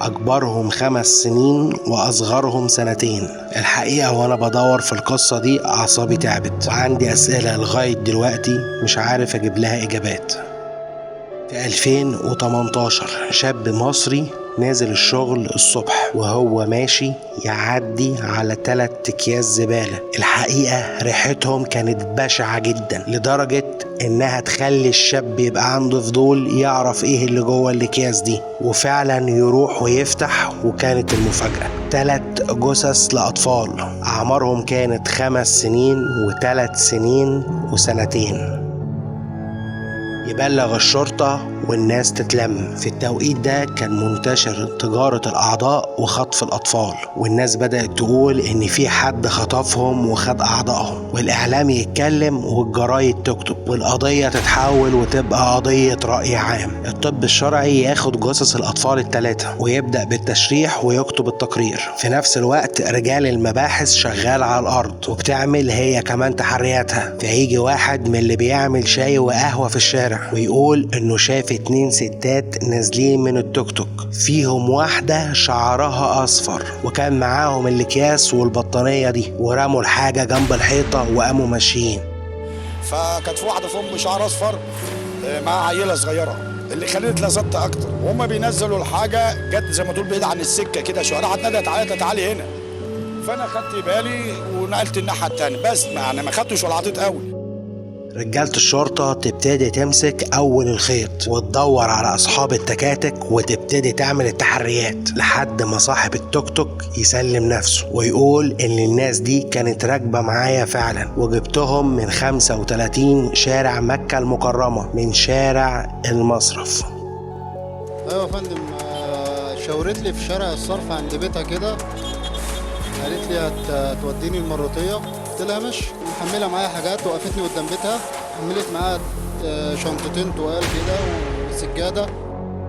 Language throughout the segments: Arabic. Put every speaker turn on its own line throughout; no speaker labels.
أكبرهم 5 سنين وأصغرهم 2 سنين. الحقيقة وأنا بدور في القصة دي أعصابي تعبت، وعندي أسئلة لغاية دلوقتي مش عارف أجيب لها إجابات. في 2018 شاب مصري نازل الشغل الصبح، وهو ماشي يعدي على 3 أكياس زبالة. الحقيقة ريحتهم كانت بشعة جدا لدرجة انها تخلي الشاب يبقى عنده فضول يعرف ايه اللي جوه الاكياس دي، وفعلا يروح ويفتح. وكانت المفاجأة 3 جثث لأطفال أعمارهم كانت 5 سنين و3 سنين و2 سنين. يبلغ الشرطة والناس تتلم. في التوقيت ده كان منتشر تجارة الأعضاء وخطف الأطفال، والناس بدأت تقول إن في حد خطفهم وخد أعضائهم، والإعلام يتكلم والجرايد تكتب، والقضية تتحول وتبقى قضية رأي عام. الطب الشرعي ياخد جثث الأطفال ال3 ويبدأ بالتشريح ويكتب التقرير. في نفس الوقت رجال المباحث شغال على الأرض وبتعمل هي كمان تحرياتها. فيجي واحد من اللي بيعمل شاي وقهوة في الشارع ويقول إنه شاف 2 ستات نازلين من التوك توك، فيهم واحدة شعرها أصفر، وكان معاهم الأكياس والبطانية دي، ورموا الحاجة جنب الحيطة وقاموا ماشيين.
فكانت في واحدة فيهم بشعر أصفر مع عيلة صغيرة، اللي خلاني اتلذذت أكتر. وهم بينزلوا الحاجة جت زي ما تقول بعيد عن السكة كده شوية، راحت نادت عليا تعالي هنا، فأنا خدت بالي ونقلت الناحية التانية، بس يعني ما خدتش ولا عطيت قوي.
رجالة الشرطة تبتدي تمسك أول الخيط وتدور على أصحاب التكاتك وتبتدي تعمل التحريات لحد ما صاحب التوك توك يسلم نفسه ويقول إن الناس دي كانت راكبة معايا فعلا، وجبتهم من 35 شارع مكة المكرمة من شارع المصرف.
ايوه يا فندم، شاورت لي في شارع الصرف عند بيتها كده، قالت لي هتوديني المراتية. قلت لها ماشي، محمله معايا حاجات، وقفتني قدام بيتها، حملت معايا شنطتين تقال كده وسجاده.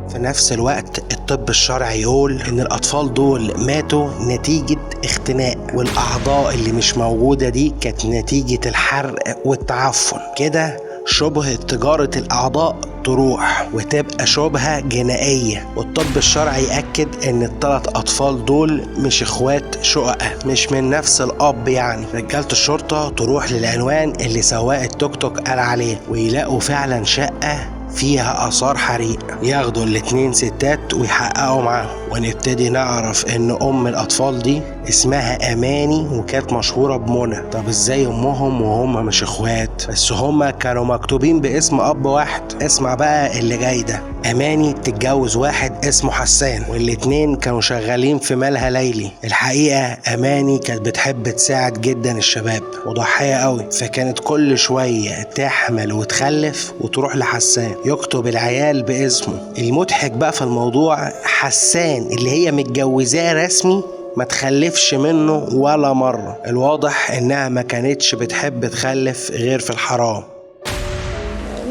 في نفس الوقت الطب الشرعي يقول ان الاطفال دول ماتوا نتيجة اختناق، والاعضاء اللي مش موجودة دي كانت نتيجة الحرق والتعفن. كده شبهة تجارة الأعضاء تروح وتبقى شبهة جنائية، والطب الشرعي يأكد إن ال3 أطفال دول مش إخوات شققة، مش من نفس الأب. يعني رجالة الشرطة تروح للعنوان اللي سواق التوك توك قال عليه، ويلاقوا فعلا شقة فيها آثار حريق. ياخدوا ال2 ستات ويحققوا معاهم، ونبتدي نعرف ان ام الاطفال دي اسمها اماني وكانت مشهورة بمنى. طب ازاي امهم وهم مش اخوات؟ بس هم كانوا مكتوبين باسم اب واحد. اسمع بقى اللي جاي ده. اماني بتتجوز واحد اسمه حسان، والاتنين كانوا شغالين في مالها ليلي. الحقيقة اماني كانت بتحب تساعد جدا الشباب وضحية قوي، فكانت كل شوية تحمل وتخلف وتروح لحسان يكتب العيال باسمه. المضحك بقى في الموضوع حسان اللي هي متجوزاه رسمي ما تخلفش منه ولا مرة. الواضح انها ما كانتش بتحب تخلف غير في الحرام.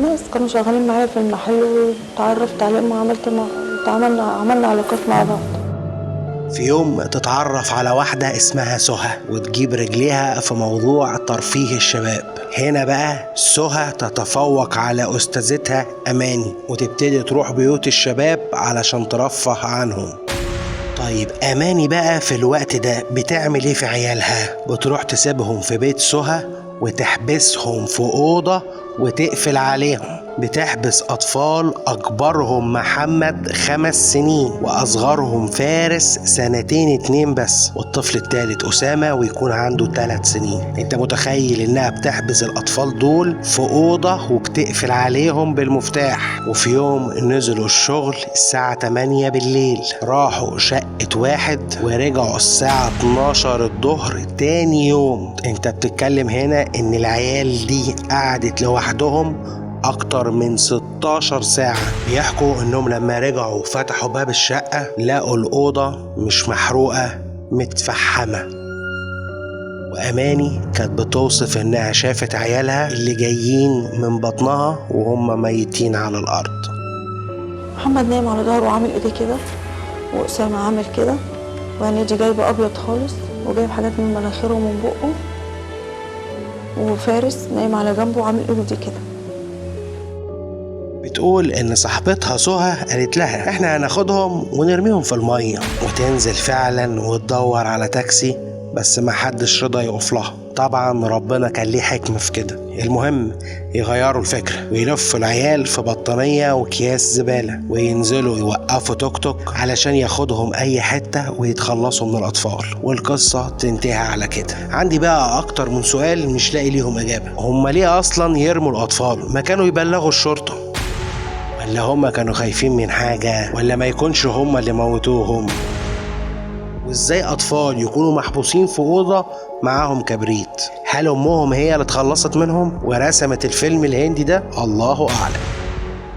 ناس كانوا شغالين معايا في المحل وتعرفت عليهم عملنا علاقات مع بعض.
في يوم تتعرف على واحدة اسمها سهى وتجيب رجليها في موضوع ترفيه الشباب. هنا بقى سهى تتفوق على أستاذتها أماني وتبتدي تروح بيوت الشباب علشان ترفه عنهم. طيب أماني بقى في الوقت ده بتعمل ايه في عيالها؟ بتروح تسيبهم في بيت سهى وتحبسهم في أوضة وتقفل عليهم. بتحبس أطفال أكبرهم محمد 5 سنين وأصغرهم فارس 2 بس، والطفل الثالث أسامة ويكون عنده 3 سنين. انت متخيل انها بتحبس الأطفال دول في أوضة وبتقفل عليهم بالمفتاح؟ وفي يوم نزلوا الشغل الساعة 8 بالليل، راحوا شقة واحد ورجعوا الساعة 12 الظهر تاني يوم. انت بتتكلم هنا ان العيال دي قعدت لوحدهم أكتر من 16 ساعة. بيحكوا إنهم لما رجعوا فتحوا باب الشقة لقوا الأوضة مش محروقة، متفحمة. وأماني كانت بتوصف إنها شافت عيالها اللي جايين من بطنها وهم ميتين على الأرض.
محمد نايم على ظهره وعامل ايديه كده، وأسامة عامل كده، وهنيدي جايبه أبيض خالص وجايب حاجات من مناخيره ومن بقه، وفارس نايم على جنبه وعامل ايده دي كده.
بتقول ان صاحبتها سهى قالت لها احنا هناخدهم ونرميهم في المية، وتنزل فعلا وتدور على تاكسي، بس ما حدش رضى يقف لها. طبعا ربنا كان ليه حكمة في كده. المهم يغيروا الفكرة ويلفوا العيال في بطانية وكياس زبالة، وينزلوا يوقفوا توك توك علشان ياخدهم اي حتة ويتخلصوا من الاطفال، والقصة تنتهي على كده. عندي بقى اكتر من سؤال مش لاقي ليهم اجابة. هم ليه اصلا يرموا الاطفال؟ ما كانوا يبلغوا الشرطة، ولا هم كانوا خايفين من حاجة، ولا ما يكونش هم اللي موتوهم؟ وازاي اطفال يكونوا محبوسين في اوضه معاهم كبريت؟ هل امهم هي اللي اتخلصت منهم ورسمت الفيلم الهندي ده؟ الله اعلم.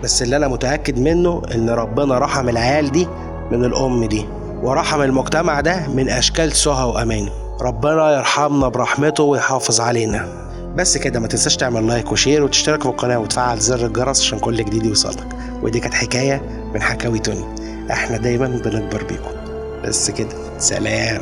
بس اللي انا متاكد منه ان ربنا رحم العيال دي من الام دي، ورحم المجتمع ده من اشكال سهى واماني. ربنا يرحمنا برحمته ويحافظ علينا. بس كده، ما تنساش تعمل لايك وشير وتشترك في القناه وتفعل زر الجرس عشان كل جديد يوصلك. ودي كانت حكايه من حكاوي توني، احنا دايما بنكبر بيكم. بس كده، سلام.